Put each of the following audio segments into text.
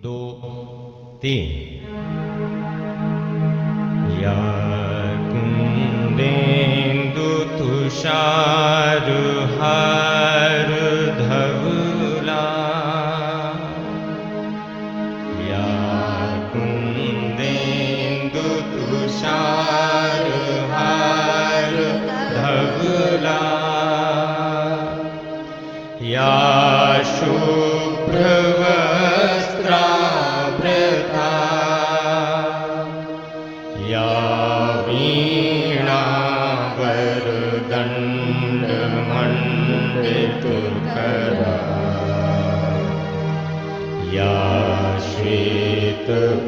दो तीन। या कुन्देन्दु तुषार हार धवला, या कुन्देन्दु तुषार हार धवला, या शुभ्रवस्त्रावृता, या वीणावरदण्डमण्डितकरा, या श्वेतपद्मासना,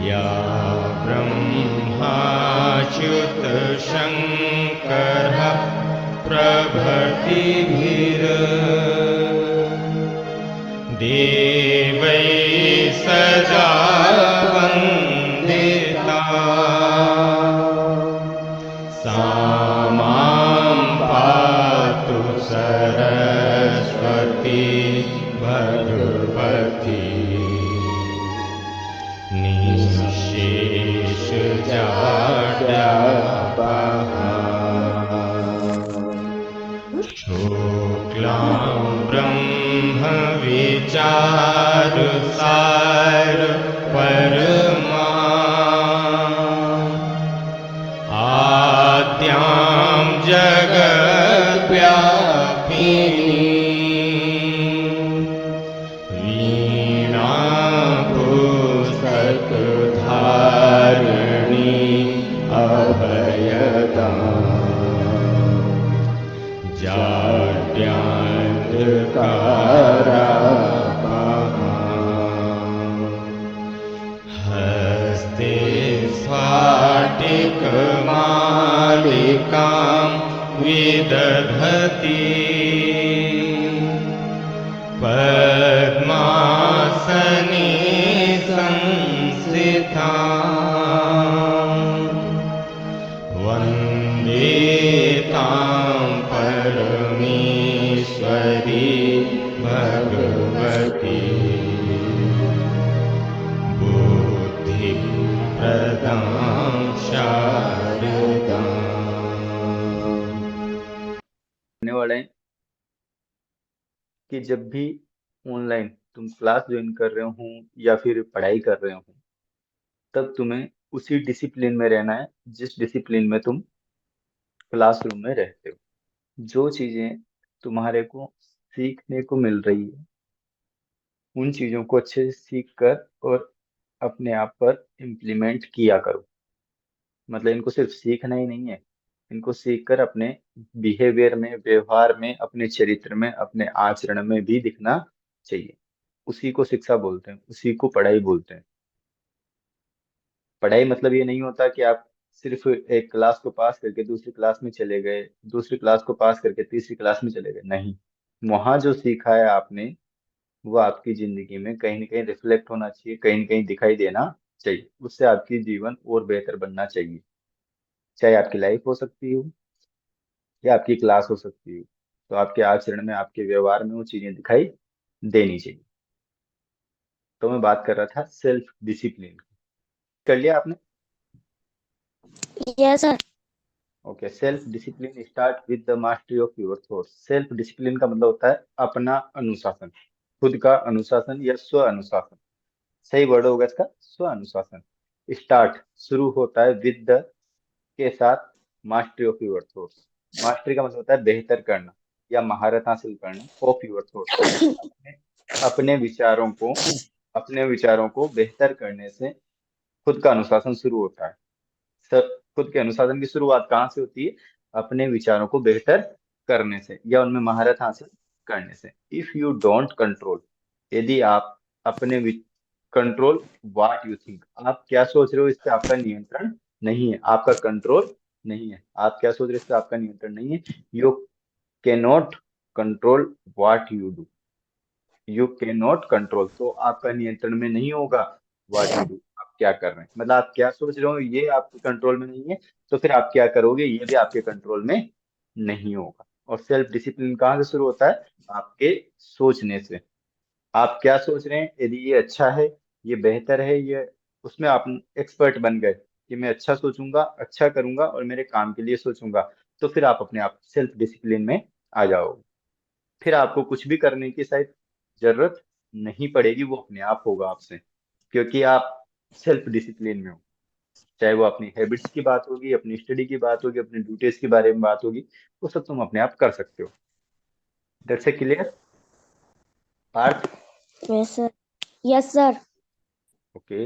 या ब्रह्माच्युतशङ्करः प्रभृतिभिर् देवैः सदा वन्दिता, सा मां पातु सरस्वती भगवती निःशेषजाड्यापहा। शुक्लां ब्रह्मविचारसार परमा, आद्यां जगद्व्यापिनीं, वीणापुस्तकधारिणी अभयदाम्, जाड्यान्धकारापहा। हस्ते स्फाटिकमालिकां विदधती, पद्मासने संस्थितां, वन्दे तां परमेश्वरी भगवती बुद्धिप्रदां शारदाम्। करने वाले हैं कि जब भी ऑनलाइन तुम क्लास ज्वाइन कर रहे हो या फिर पढ़ाई कर रहे हो, तब तुम्हें उसी डिसिप्लिन में रहना है जिस डिसिप्लिन में तुम क्लासरूम में रहते हो। जो चीजें तुम्हारे को सीखने को मिल रही है, उन चीजों को अच्छे से सीख कर और अपने आप पर इम्प्लीमेंट किया करो। मतलब इनको सिर्फ सीखना ही नहीं है, इनको सीख कर अपने बिहेवियर में, व्यवहार में, अपने चरित्र में, अपने आचरण में भी दिखना चाहिए। उसी को शिक्षा बोलते हैं, उसी को पढ़ाई बोलते हैं। पढ़ाई मतलब ये नहीं होता कि आप सिर्फ एक क्लास को पास करके दूसरी क्लास में चले गए, दूसरी क्लास को पास करके तीसरी क्लास में चले गए। नहीं, वहां जो सीखा है आपने वो आपकी जिंदगी में कहीं ना कहीं रिफ्लेक्ट होना चाहिए, कहीं ना कहीं दिखाई देना चाहिए। उससे आपकी जीवन और बेहतर बनना चाहिए। चाहे आपकी लाइफ हो सकती हो या आपकी क्लास हो सकती हो, तो आपके आचरण में, आपके व्यवहार में वो चीजें दिखाई देनी चाहिए। तो मैं बात कर रहा था सेल्फ डिसिप्लिन की। कर लिया आपने? Yes sir. Okay. Self discipline start with the mastery of your thoughts. Self discipline का मतलब होता है अपना अनुशासन, खुद का अनुशासन या स्व अनुशासन। सही वर्ड होगा इसका, स्व अनुशासन। स्टार्ट शुरू होता है, विद द के साथ, mastery of your thoughts. Mastery का मतलब होता है बेहतर करना या महारत हासिल करना, ऑफ योर थॉट्स। अपने अपने विचारों को अपने विचारों को बेहतर करने से खुद का अनुशासन शुरू होता है। सब खुद के अनुशासन की शुरुआत कहाँ से होती है? अपने विचारों को बेहतर करने से या उनमें महारत हासिल करने से। इफ यू डोंट कंट्रोल, यदि आप अपने कंट्रोल व्हाट यू थिंक, आप क्या सोच रहे हो इस पे आपका नियंत्रण नहीं है, आपका कंट्रोल नहीं है। आप क्या सोच रहे हो इस पे आपका नियंत्रण नहीं है। You can not control what you do. You can not control, तो आपका नियंत्रण में नहीं होगा व्हाट यू डू, आप क्या कर रहे हैं। मतलब आप क्या सोच रहे हो ये आपके कंट्रोल में नहीं है, तो फिर आप क्या करोगे ये भी आपके कंट्रोल में नहीं होगा। और सेल्फ डिसिप्लिन कहाँ से शुरू होता है? आपके सोचने से। आप क्या सोच रहे हैं? यदि ये अच्छा है, ये बेहतर है, ये उसमें आप एक्सपर्ट बन गए कि मैं अच्छा सोचूंगा, अच्छा करूंगा और मेरे काम के लिए सोचूंगा, तो फिर आप अपने आप सेल्फ डिसिप्लिन में आ जाओगे। फिर आपको कुछ भी करने की शायद जरूरत नहीं पड़ेगी, वो अपने आप होगा आपसे, क्योंकि आप सेल्फ डिसिप्लिन में हो। चाहे वो अपनी हैबिट्स की बात होगी, अपनी स्टडी की बात होगी, अपनी ड्यूटीज के बारे में बात होगी, वो सब तुम अपने आप कर सकते हो। That's a clear part? Yes, sir. Yes, sir. Okay.